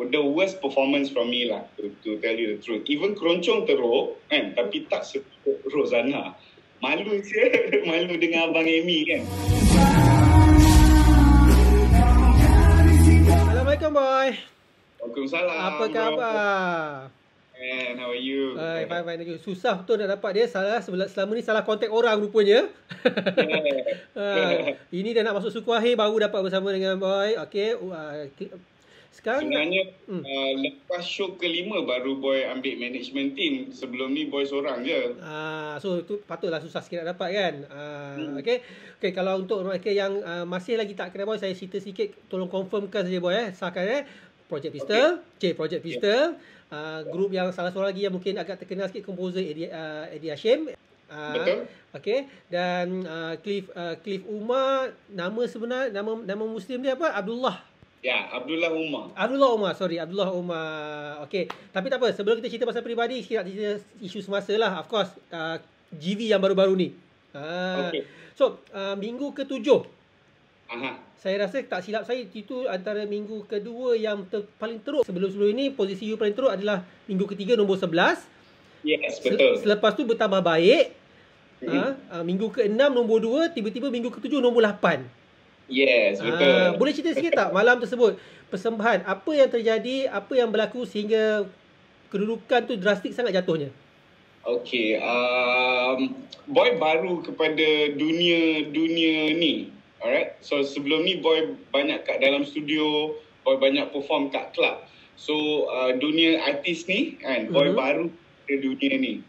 the worst performance from me lah, to tell you the truth. Even keroncong teruk kan, tapi tak seperti Rozana. Malu je, malu dengan Abang Amy kan. Assalamualaikum boy. Waalaikumsalam. Apa khabar? And how are you? Fine, thank you. Susah betul nak dapat dia. Selama ni salah kontak orang rupanya. Ini dah nak masuk suku akhir baru dapat bersama dengan boy. Okey. Sekarang sebenarnya lepas show kelima baru boy ambil management team. Sebelum ni boy seorang je. So tu patutlah susah sikit nak dapat kan. Okey, kalau untuk mereka yang masih lagi tak kenal boy, saya cerita sikit, tolong confirmkan saja boy sahkan Project Pistol. Project Pistol. Grup yang salah seorang lagi yang mungkin agak terkenal sikit, komposer Eddie Hashim. Betul. Okey, dan Cliff Umar, nama sebenar, nama muslim dia apa? Abdullah. Ya, Abdullah Umar. Abdullah Umar. Okey, tapi tak apa, sebelum kita cerita pasal peribadi, kita nak cerita isu semasa lah. Of course, GV yang baru-baru ni. Okay. So, minggu ke-7. Saya rasa tak silap saya, itu antara minggu kedua yang paling teruk. Sebelum-sebelum ini, posisi you paling teruk adalah minggu ketiga nombor 11. Yes, betul. Selepas tu bertambah baik. Minggu ke-6 nombor 2, tiba-tiba minggu ke-7 nombor 8. Yes, betul. Boleh cerita sikit tak malam tersebut? Persembahan, apa yang terjadi, apa yang berlaku sehingga kedudukan tu drastik sangat jatuhnya? Okay, boy baru kepada dunia ni. Alright, so sebelum ni boy banyak kat dalam studio, boy banyak perform kat club. So dunia artis ni kan, boy baru ke dunia ni.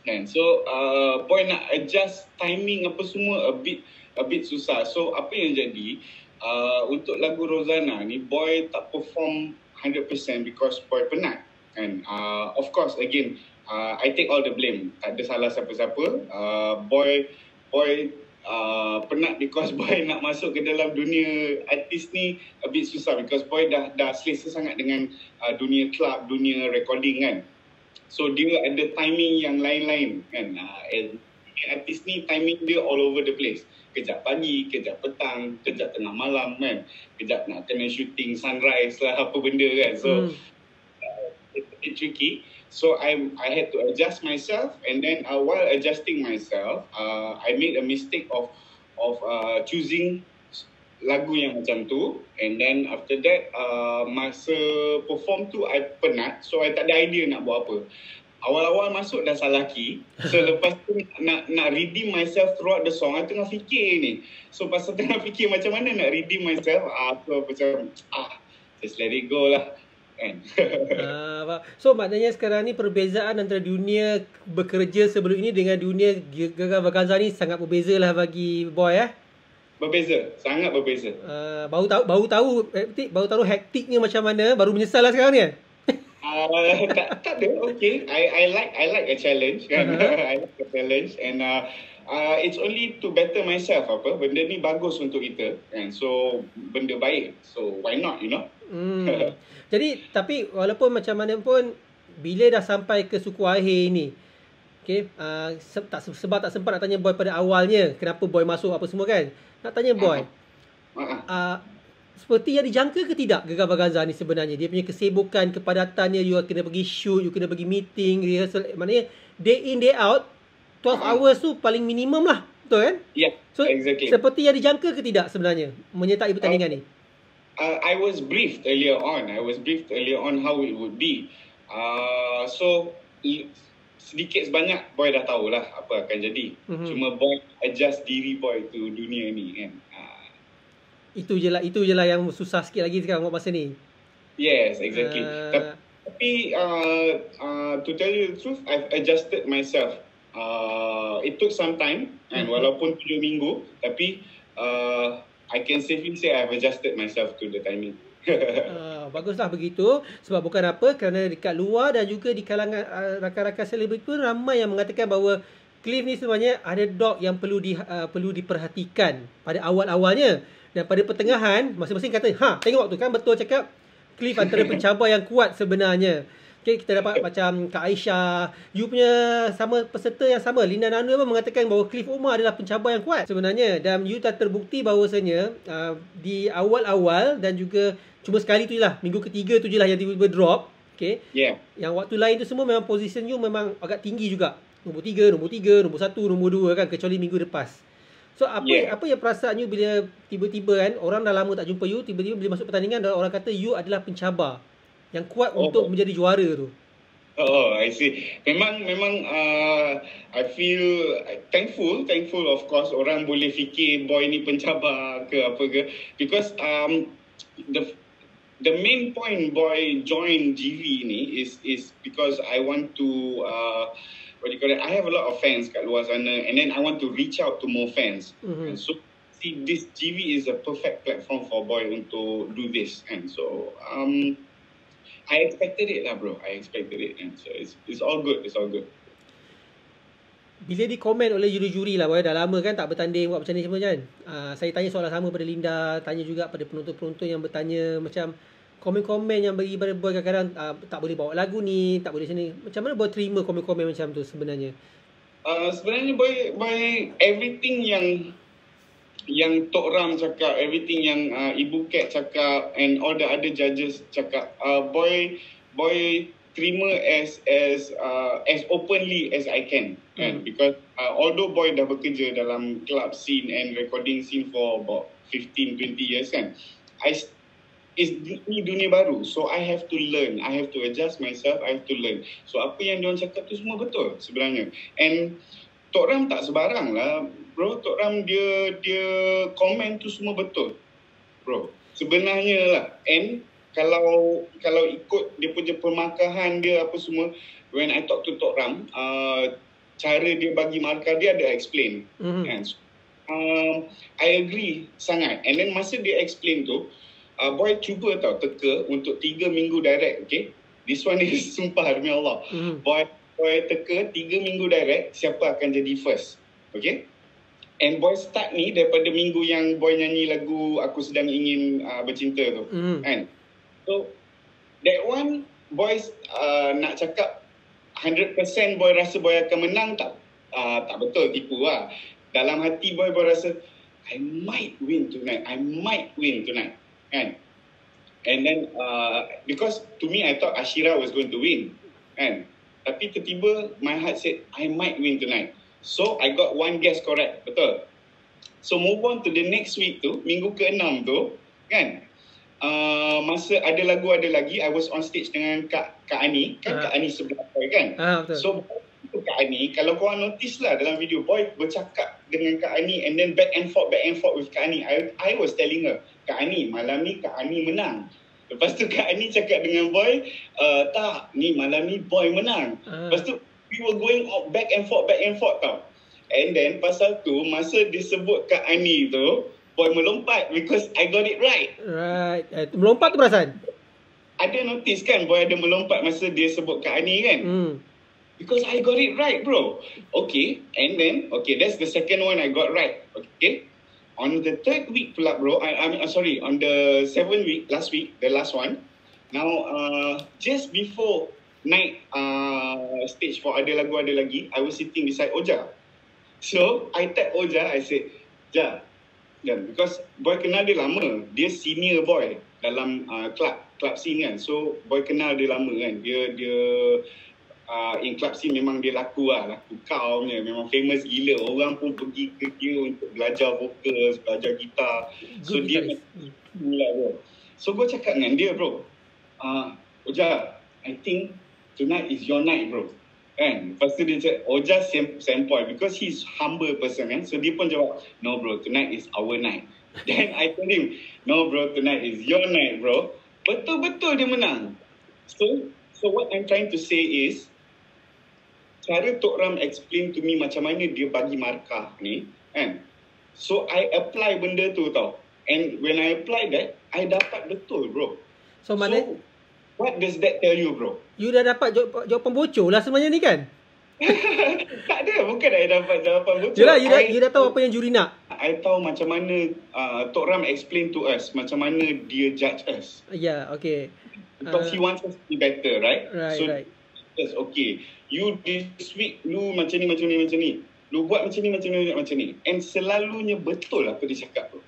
Kan, so boy nak adjust timing apa semua a bit susah. So apa yang jadi, untuk lagu Rozana ni boy tak perform 100% because boy penat. Kan, of course again, I take all the blame. Tak ada salah siapa-siapa. Boy penat because boy nak masuk ke dalam dunia artis ni a bit susah because boy dah selesa sangat dengan dunia club, dunia recording kan. So dia ada timing yang lain-lain kan. Artis ni timing dia all over the place. Kejap pagi, kejap petang, kejap tengah malam kan. Kejap nak kena shooting sunrise lah, apa benda kan. So it's tricky. So I had to adjust myself, and then while adjusting myself, I made a mistake of choosing lagu yang macam tu, and then after that masa perform tu I penat, so I tak ada idea nak buat apa. Awal-awal masuk dah salah key, so lepas tu nak redeem myself throughout the song, I tengah fikir ni. So pasal tengah fikir macam mana nak redeem myself, macam just let it go lah. So maknanya sekarang ni perbezaan antara dunia bekerja sebelum ini dengan dunia Gegar Vaganza ni sangat berbeza lah bagi boy Berbeza, sangat berbeza. Baru tahu hektiknya macam mana, baru menyesal lah sekarang ni kan? Tak ada, okay. I like a challenge kan. I like a challenge, and it's only to better myself. Benda ni bagus untuk kita kan, so benda baik, so why not, you know. Jadi tapi walaupun macam mana pun, bila dah sampai ke suku akhir ni, okay, sebab tak sempat nak tanya boy pada awalnya kenapa boy masuk apa semua kan. Nak tanya boy, seperti yang dijangka ke tidak Gegar Vaganza ni sebenarnya? Dia punya kesibukan, kepadatannya, you kena pergi shoot, you kena pergi meeting, rehearsal, maknanya day in day out 12 hours tu paling minimum lah, betul kan? Yeah, so, exactly. Seperti yang dijangka ke tidak sebenarnya menyertai pertandingan ni? I was briefed earlier on how it would be. So sedikit sebanyak boy dah tahulah apa akan jadi. Cuma boy adjust diri boy to dunia ni kan. Itu je lah yang susah sikit lagi sekarang buat masa ni. Yes, exactly. Tapi to tell you the truth, I've adjusted myself. It took some time, and walaupun 7 minggu, tapi I can safely say I've adjusted myself to the timing. Baguslah begitu. Sebab bukan apa, kerana dekat luar dan juga di kalangan rakan-rakan selebriti pun ramai yang mengatakan bahawa Cliff ni sebenarnya ada dog yang perlu diperhatikan pada awal-awalnya. Dan pada pertengahan, masing-masing kata, tengok tu kan betul cakap, Cliff antara pencabar yang kuat sebenarnya. Okay, kita dapat macam Kak Aisyah, you punya sama peserta yang sama, Linda Nanu pun mengatakan bahawa Cliff Umar adalah pencabar yang kuat sebenarnya. Dan you dah terbukti bahawasanya di awal-awal dan juga Cuma sekali tu je lah, minggu ketiga tu je lah yang tiba-tiba drop. Okay. Yeah. Yang waktu lain tu semua memang position you memang agak tinggi juga. Nombor 3, nombor 3, nombor 1, nombor 2 kan, kecuali minggu lepas. So apa yang perasaan you bila tiba-tiba kan orang dah lama tak jumpa you, tiba-tiba bila masuk pertandingan dan orang kata you adalah pencabar yang kuat untuk menjadi juara tu. Oh, I see. Memang I feel thankful of course orang boleh fikir boy ni pencabar ke apa ke, because the main point boy join GV ni is because I want to what do you call it? I have a lot of fans kat luar sana, and then I want to reach out to more fans. And so see, this GV is a perfect platform for boy untuk do this, and so I expected it lah, bro. I expected it, and so it's all good. It's all good. Bila dikomen oleh juri-juri lah, boy, dah lama kan tak bertanding buat macam ni semua kan. Saya tanya soalan sama pada Linda, tanya juga pada penonton-penonton yang bertanya macam komen-komen yang bagi pada boy kadang-kadang tak boleh bawa lagu ni, tak boleh sini. Macam mana boy terima komen-komen macam tu sebenarnya? Sebenarnya boy everything yang Tok Ram cakap, everything yang Ibu Kat cakap and all the other judges cakap, boy terima as openly as I can. And because although boy dah bekerja dalam club scene and recording scene for about 15-20 years kan, ini dunia baru, so I have to learn, I have to adjust myself, I have to learn. So apa yang diorang cakap tu semua betul sebenarnya. And Tok Ram tak sebarang lah, bro. Tok Ram dia komen tu semua betul, bro. Sebenarnya lah. And kalau ikut dia punya pemarkahan dia apa semua, when I talk to Tok Ram, cara dia bagi markah dia ada explain. Kan? I agree sangat. And then masa dia explain tu, boy cuba teka untuk 3 minggu direct, okay? This one is sumpah demi Allah. Boy teka 3 minggu direct siapa akan jadi first, okay? And boy start ni daripada minggu yang boy nyanyi lagu Aku Sedang Ingin Bercinta tu, kan? So that one boy nak cakap 100% boy rasa boy akan menang, tak betul, tipu lah. Dalam hati boy rasa I might win tonight, kan? And then because to me I thought Ashira was going to win, kan? Tapi tiba-tiba my heart said I might win tonight. So I got one guess correct, betul. So move on to the next week tu, minggu ke-6 tu, kan? Masa ada lagi, I was on stage dengan Kak Ani, kan? Kak Ani sebelah boy, kan? Betul. So Kak Ani, kalau korang notice lah dalam video, boy bercakap dengan Kak Ani and then back and forth with Kak Ani. I was telling her, Kak Ani, malam ni Kak Ani menang. Lepas tu Kak Ani cakap dengan boy, tak, ni malam ni boy menang. Lepas tu we were going back and forth tau. And then pasal tu, masa disebut Kak Ani tu, boy melompat because I got it right. Right. Melompat tu perasan? Ada notice kan boy ada melompat masa dia sebut Kak Ani kan? Because I got it right, bro. Okay, and then, okay, that's the second one I got right. Okay. On the third week pula, bro, on the 7th week, the last one. Now, just before night stage for Ada Lagu Ada Lagi, I was sitting beside Oja. So, I tap Oja, I said, Ja, because boy kenal dia lama. Dia senior boy dalam club scene kan. So, boy kenal dia lama kan. Dia in club scene memang dia laku kau punya, memang famous gila. Orang pun pergi ke dia untuk belajar vokal, belajar gitar. So dia gila, bro. So gue cakap dengan dia, bro, Oja, I think tonight is your night, bro. Kan? Lepas tu dia cakap, Oja same point because he's humble person kan. So dia pun jawab, no bro, tonight is our night. Then I told him, no bro, tonight is your night, bro. Betul-betul dia menang. So what I'm trying to say is, cara Tok Ram explain to me macam mana dia bagi markah ni, kan? So I apply benda tu tau. And when I apply that, I dapat betul, bro. So what does that tell you, bro? You dah dapat jawapan bocor lah sebenarnya ni kan? Tak ada, bukan I dapat jawapan bocor. Yelah, you dah tahu apa yang juri nak. I tahu macam mana Tok Ram explain to us, macam mana dia judge us. Yeah, okay. Because he wants us to be better, right? Right. Yes, okay. You this week, lu macam ni. Lu buat macam ni. And selalunya betul apa dia cakap tu.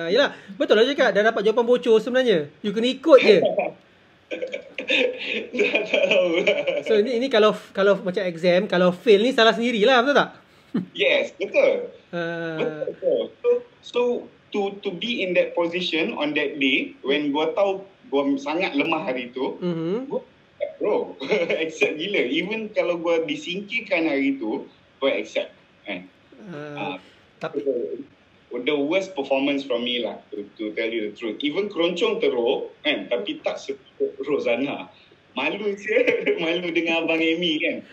Yelah, betul lah cakap. Dah dapat jawapan bocor sebenarnya. You kena ikut je. Tak tahu lah. So ini kalau macam exam, kalau fail ni salah sendirilah, betul tak? Yes, betul. Uh, Betul. So to be in that position on that day when gua tahu gua sangat lemah hari tu, gua bro accept gila. Even kalau gua disingkirkan hari tu, gua accept. tapi The worst performance from me lah, to tell you the truth. Even keroncong teruk kan, tapi tak seperti Rozana. Malu je. Malu dengan Abang Amy kan.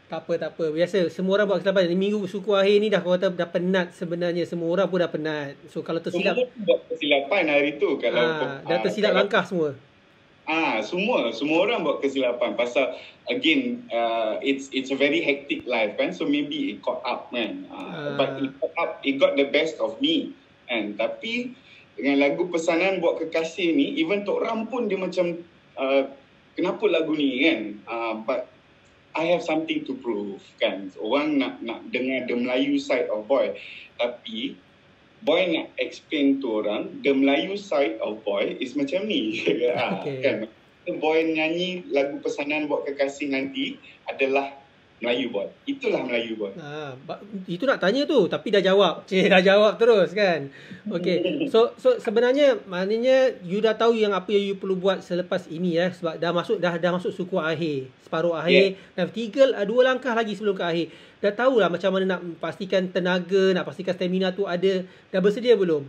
tak apa. Biasa semua orang buat kesilapan. Minggu suku akhir ni dah kata dah penat sebenarnya. Semua orang pun dah penat. So kalau tersilap, Semua buat kesilapan hari tu. dah tersilap langkah semua. Semua orang buat kesilapan pasal again it's a very hectic life kan, so maybe it caught up kan, but it got the best of me kan. Tapi dengan lagu Pesanan Buat Kekasih ni, even Tok Ram pun dia macam kenapa lagu ni kan, but I have something to prove kan. Orang nak dengar the Melayu side of Boy, tapi Boy nak explain tu orang, the Melayu side of Boy is macam ni. Okay. Kan? Boy nyanyi lagu Pesanan Buat Kekasih nanti adalah Melayu Boy. Itulah Melayu Boy. Itu nak tanya tu, tapi dah jawab. Dah jawab terus kan. Okay. So sebenarnya maknanya you dah tahu yang apa yang you perlu buat selepas ini sebab dah masuk suku akhir, separuh akhir, dan 2 langkah lagi sebelum ke akhir. Dah tahulah macam mana nak pastikan tenaga, nak pastikan stamina tu ada. Dah bersedia belum?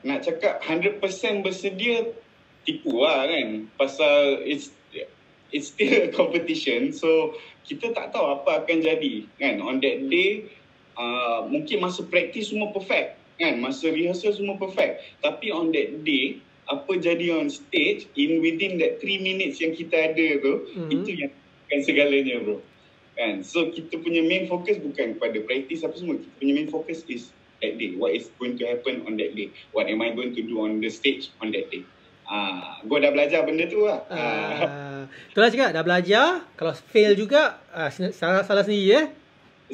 Nak cakap 100% bersedia, tipu lah kan. Pasal it's still a competition. So kita tak tahu apa akan jadi kan. On that day mungkin masa practice semua perfect kan, masa rehearsal semua perfect, tapi on that day apa jadi on stage within that 3 minutes yang kita ada tu, itu yang akan segalanya bro kan. So kita punya main focus bukan kepada practice apa semua. Kita punya main focus is that day. What is going to happen on that day? What am I going to do on the stage on that day? Gue dah belajar benda tu lah. Itulah cakap, dah belajar. Kalau fail juga, salah sendiri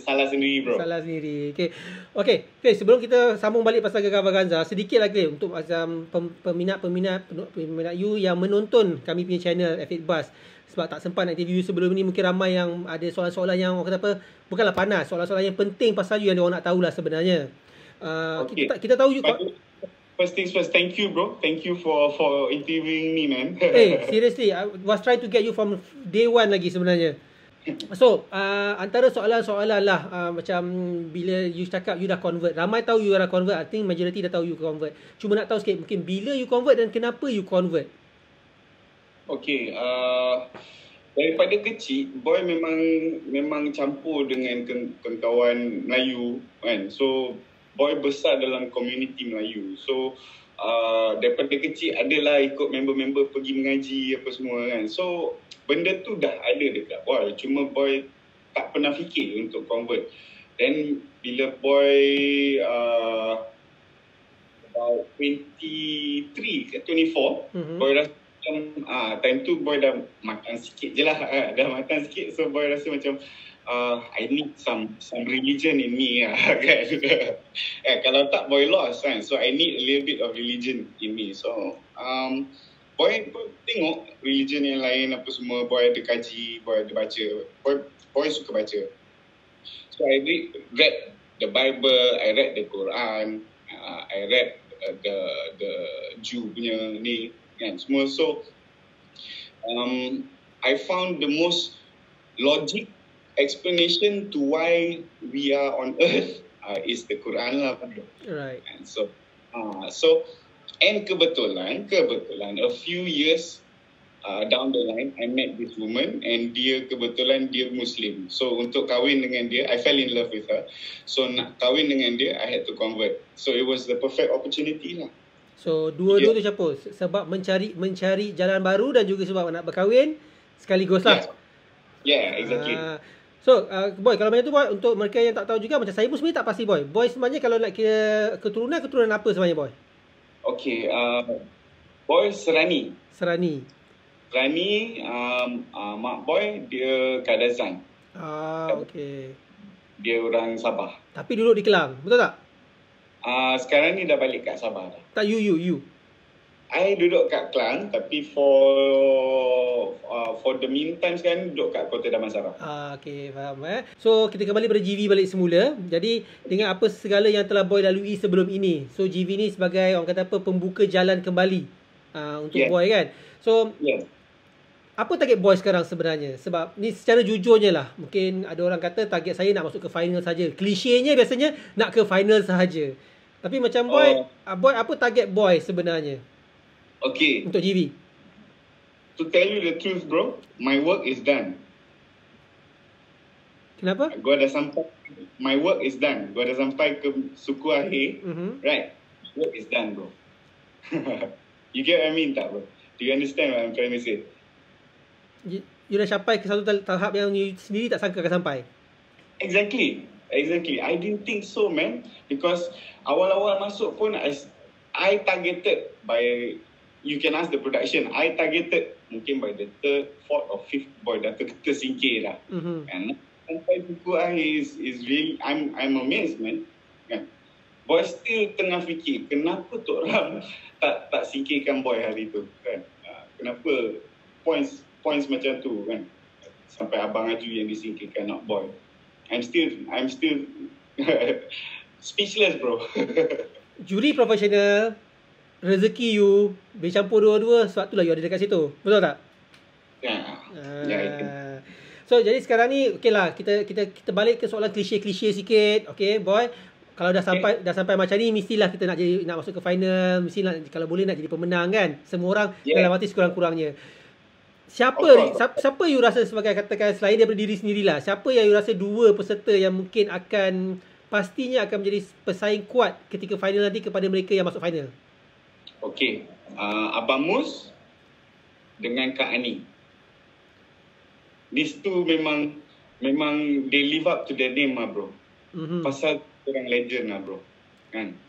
Salah sendiri bro. Salah sendiri. Okay, sebelum kita sambung balik pasal Gegar Vaganza, sedikit lagi untuk macam peminat you yang menonton kami punya channel F8 Buzz. Sebab tak sempat nak interview sebelum ni, mungkin ramai yang ada soalan-soalan yang orang kata apa, bukanlah panas, soalan-soalan yang penting pasal you yang orang nak tahulah sebenarnya. Kita tahu you First things first, thank you bro. Thank you for interviewing me man. Seriously, I was trying to get you from day one lagi sebenarnya. So, antara soalan-soalan lah, macam bila you cakap you dah convert. Ramai tahu you dah convert. I think majority dah tahu you convert. Cuma nak tahu sikit, mungkin bila you convert dan kenapa you convert? Okay, daripada kecil, Boy memang campur dengan kawan Melayu kan. So, Boy besar dalam komuniti Melayu. So, daripada kecil adalah ikut member-member pergi mengaji apa semua kan. So, benda tu dah ada dekat Boy. Cuma Boy tak pernah fikir untuk convert. Then, bila Boy about 23 ke 24, Boy rasa time tu Boy dah makan sikit je lah. Dah makan sikit. So, Boy rasa macam I need some religion in me kan. Kalau tak Boy lost kan. So I need a little bit of religion in me. So Boy tengok religion yang lain apa semua. Boy ada kaji, Boy ada baca. Boy suka baca. So I read the Bible, I read the Quran, I read the Jew punya ni kan semua. So I found the most logic explanation to why we are on earth is the Quran lah. Right. And so and kebetulan a few years down the line I met this woman and kebetulan dia Muslim. So untuk kahwin dengan dia, I fell in love with her. So nak kahwin dengan dia, I had to convert. So it was the perfect opportunity lah. So dua-dua tu campur sebab mencari jalan baru dan juga sebab nak berkahwin sekaligus lah. Yeah, exactly. So, Boy, kalau macam tu Boy, untuk mereka yang tak tahu juga, macam saya pun sebenarnya tak pasti Boy. Boy sebenarnya kalau nak kira keturunan apa sebenarnya Boy? Okay, Boy Serani. Serani, mak Boy dia Kadazan. okay. Dia orang Sabah. Tapi duduk di Kelang, betul tak? Sekarang ni dah balik kat Sabah dah. Tak you. I duduk kat Kelang, tapi for the meantime sekarang duduk kat Kota Damansara. Okay, faham So, kita kembali pada GV balik semula. Jadi, dengan apa segala yang telah Boy lalui sebelum ini. So, GV ni sebagai orang kata apa, pembuka jalan kembali untuk Boy kan. So, apa target Boy sekarang sebenarnya? Sebab ni secara jujurnya lah. Mungkin ada orang kata target saya nak masuk ke final saja. Klisenya biasanya nak ke final sahaja. Tapi macam Boy, apa target Boy sebenarnya? Okay. Untuk GV. To tell you the truth, bro, my work is done. Kenapa? Gua dah sampai, my work is done. Gua dah sampai ke suku akhir. Right. Work is done, bro. You get what I mean tak, bro? Do you understand what I'm trying to say? You dah sampai ke satu tahap yang you sendiri tak sangka akan sampai. Exactly. I didn't think so, man. Because awal-awal masuk pun I targeted by, you can ask the production, I targeted mungkin by the 3rd, 4th or 5th Boy dah tersingkir dah. And sampai buku akhir is really, I'm amazed, man. Boy still tengah fikir, kenapa tu orang tak singkirkan Boy hari tu kan? Kenapa points macam tu kan? Sampai Abang Aju yang disingkirkan, not Boy. I'm still speechless, bro. Juri profesional, rezeki you bercampur dua-dua, sebab itulah you ada dekat situ. Betul tak? So jadi sekarang ni okey lah, kita balik ke soalan klise-klise sikit. Okey, Boy. Kalau dah sampai macam ni, mestilah kita nak masuk ke final, mestilah kalau boleh nak jadi pemenang kan. Semua orang dalam hati sekurang-kurangnya. Siapa you rasa sebagai, katakan selain daripada diri sendirilah, siapa yang you rasa dua peserta yang mungkin pastinya akan menjadi pesaing kuat ketika final nanti kepada mereka yang masuk final? Okey, Abang Mus dengan Kak Ani. These two memang they live up to their name lah, bro. Pasal orang legend lah, bro. Kan?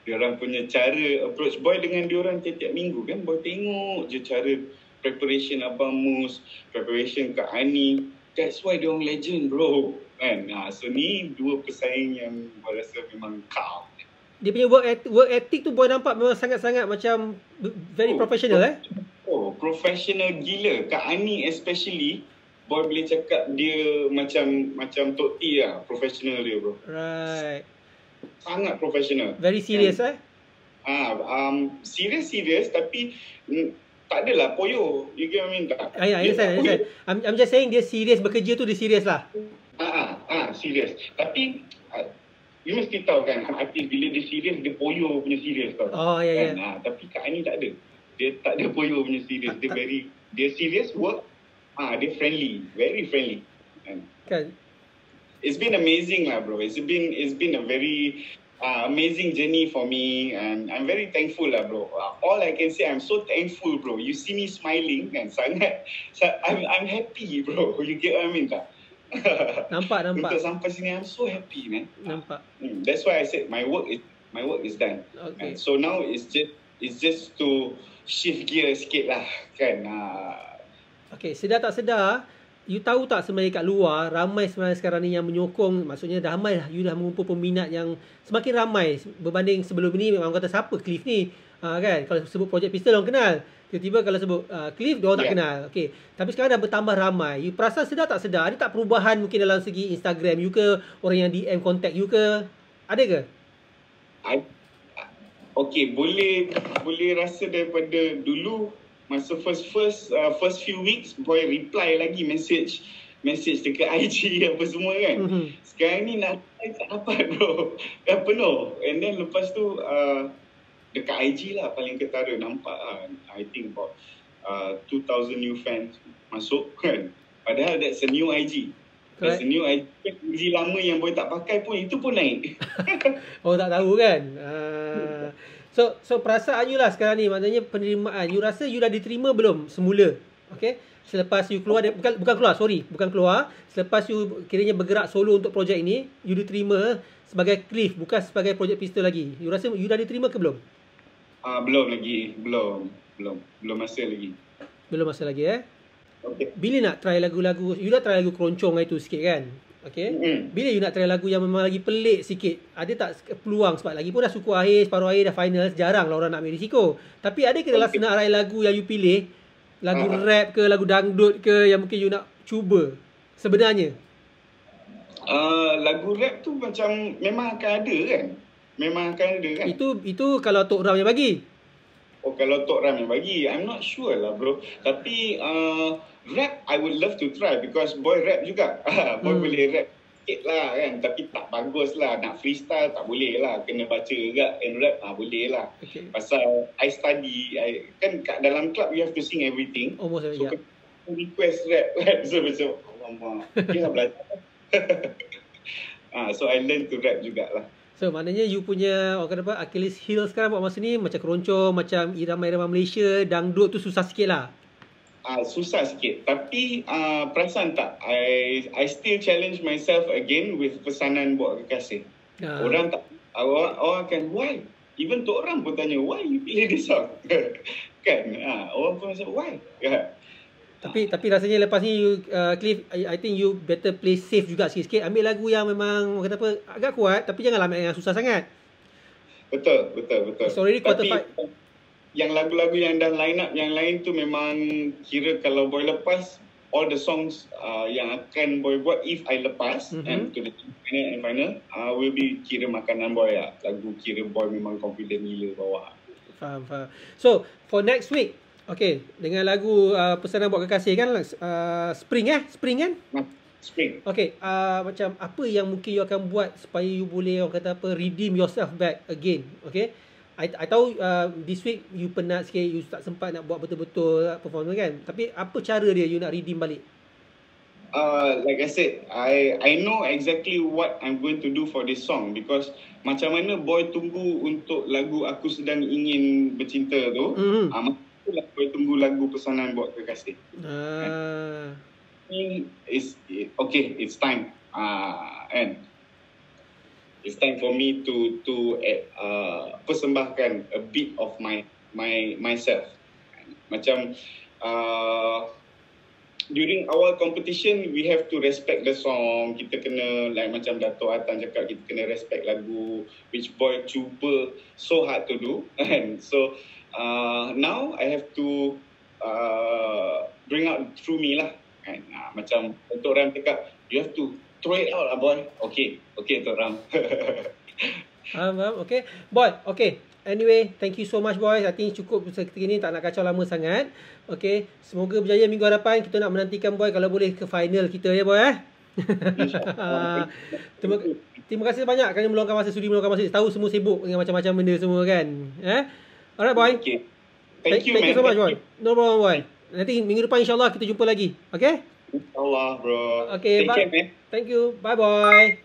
Diorang punya cara approach Boy dengan diorang tiap-tiap minggu kan. Boy tengok je cara preparation Abang Mus, preparation Kak Ani. That's why diorang legend, bro. Kan? So ni dua pesaing yang Boy rasa memang calm. Dia punya work ethic tu Boy nampak memang sangat-sangat macam very professional professional gila. Kak Ani especially, Boy boleh cakap dia macam Tok T lah, professional dia, bro. Right. Sangat professional. Very serious serious tapi tak adalah poyo. You get what I mean tak? I understand. I'm just saying dia serious bekerja tu, dia serious lah. Serious. Tapi you mesti tahu kan, artis bila dia serius, dia poyo punya serius tau. Tapi Kak Ani tak ada. Dia tak ada poyo punya serius. Dia serius work. Dia friendly, very friendly. Kan. It's been amazing lah, bro. It's been a very amazing journey for me, and I'm very thankful lah, bro. All I can say, I'm so thankful, bro. You see me smiling kan, sangat. I'm happy, bro. You get what I mean tak? Nampak. Untuk sampai sini, I'm so happy, man. Nampak. That's why I said my work is done. Okay. So now it's just to shift gear sikit lah, kan? Okay, sedar tak sedar, you tahu tak sebenarnya kat luar ramai sebenarnya sekarang ni yang menyokong, maksudnya dah ramai lah, you dah mengumpul peminat yang semakin ramai berbanding sebelum ni. Memang kata siapa Cliff ni, kan? Kalau sebut Project Pistol orang kenal, tiba-tiba kalau sebut Cliff dia orang tak kenal. Okay. Tapi sekarang dah bertambah ramai. You perasan sedar tak sedar, ada tak perubahan mungkin dalam segi Instagram you ke, orang yang DM contact you ke, ada ke? Okay, boleh rasa daripada dulu masa first few weeks Boy reply lagi message dekat IG apa semua kan. Sekarang ni nak tak dapat, bro. Dah penuh. And then lepas tu dekat IG lah paling ketara nampak I think about 2,000 new fans masuk kan. Padahal that's a new IG. That's a new IG lama yang Boy tak pakai pun itu pun naik. Oh, tak tahu kan. So perasaan you lah sekarang ni, maknanya penerimaan, you rasa you dah diterima belum semula? Okay, selepas you keluar, bukan keluar, selepas you kiranya bergerak solo untuk projek ini, you diterima sebagai Cliff, bukan sebagai Project Pistol lagi. You rasa you dah diterima ke belum? Belum lagi, belum masa lagi. Okay. Bila nak try lagu-lagu, you dah try lagu keroncong itu sikit kan? Okay. Bila you nak try lagu yang memang lagi pelik sikit, ada tak peluang? Sebab lagi pun dah suku akhir, separuh akhir, dah final, jarang lah orang nak ambil risiko. Tapi ada ke dalam senarai lagu yang you pilih, lagu rap ke, lagu dangdut ke, yang mungkin you nak cuba sebenarnya? Lagu rap tu macam memang akan ada kan? Memang akan ada kan? Itu kalau Tok Ram yang bagi. Oh, kalau Tok Ram yang bagi, I'm not sure lah bro. Tapi rap I would love to try because boy rap juga. Boy boleh rap sikit lah kan. Tapi tak bagus lah. Nak freestyle tak boleh lah. Kena baca juga and rap boleh lah. Okay. Pasal I study, kan kat dalam club you have to sing everything. Almost so ya. request rap kan. So macam alamak, dia belajar. So I learn to rap jugalah. So maknanya you punya orang kata apa, Achilles heel sekarang buat masa ni macam keroncong, macam irama-irama Malaysia, dangdut tu susah sikit lah. Susah sikit. Tapi perasan tak, I still challenge myself again with pesanan buat kekasih. Orang tak, orang akan why? Even Tok Ram pun tanya why you pilih this song. Kan? Orang pun macam why? Tapi rasanya lepas ni you, Cliff, I think you better play safe juga sikit-sikit. Ambil lagu yang memang kata apa, agak kuat, tapi janganlah ambil yang susah sangat. Betul. It's already quarter Tapi five. yang lagu-lagu yang dah line up yang lain tu memang kira kalau boy lepas all the songs yang akan boy buat if I lepas and to the final will be kira makanan boy lah. Lagu kira boy memang confident gila bawa. Faham. So for next week, okay, dengan lagu pesanan buat kekasih kan, Spring kan? Spring. Okay, macam apa yang mungkin you akan buat supaya you boleh orang kata apa, redeem yourself back again. Okay, I tahu this week you penat sikit, you tak sempat nak buat betul-betul performance kan. Tapi apa cara dia you nak redeem balik? Like I said, I know exactly what I'm going to do for this song because macam mana boy tunggu untuk lagu Aku Sedang Ingin Bercinta tu, itulah boy tunggu lagu pesanan buat kekasih. It's time. And it's time for me to persembahkan a bit of myself. Macam during awal competition we have to respect the song. Kita kena like macam Dato' Atan cakap, kita kena respect lagu which boy cuba so hard to do. And so now I have to bring out through me lah. And macam Tok Ram cakap, you have to throw it out lah boy. Okay Tok Ram. Okay boy, okay. Anyway, thank you so much boys. I think cukup seketika ni, tak nak kacau lama sangat. Okay, semoga berjaya minggu hadapan. Kita nak menantikan boy kalau boleh ke final kita ya boy. Terima kasih banyak kerana meluangkan masa, sudi meluangkan masa. Tahu semua sibuk dengan macam-macam benda semua kan. Alright boy. Okay. Thank you so much boy. No problem boy. Nanti minggu depan insyaAllah kita jumpa lagi. Okay? InsyaAllah bro. Okay, Take care man. Thank you. Bye boy.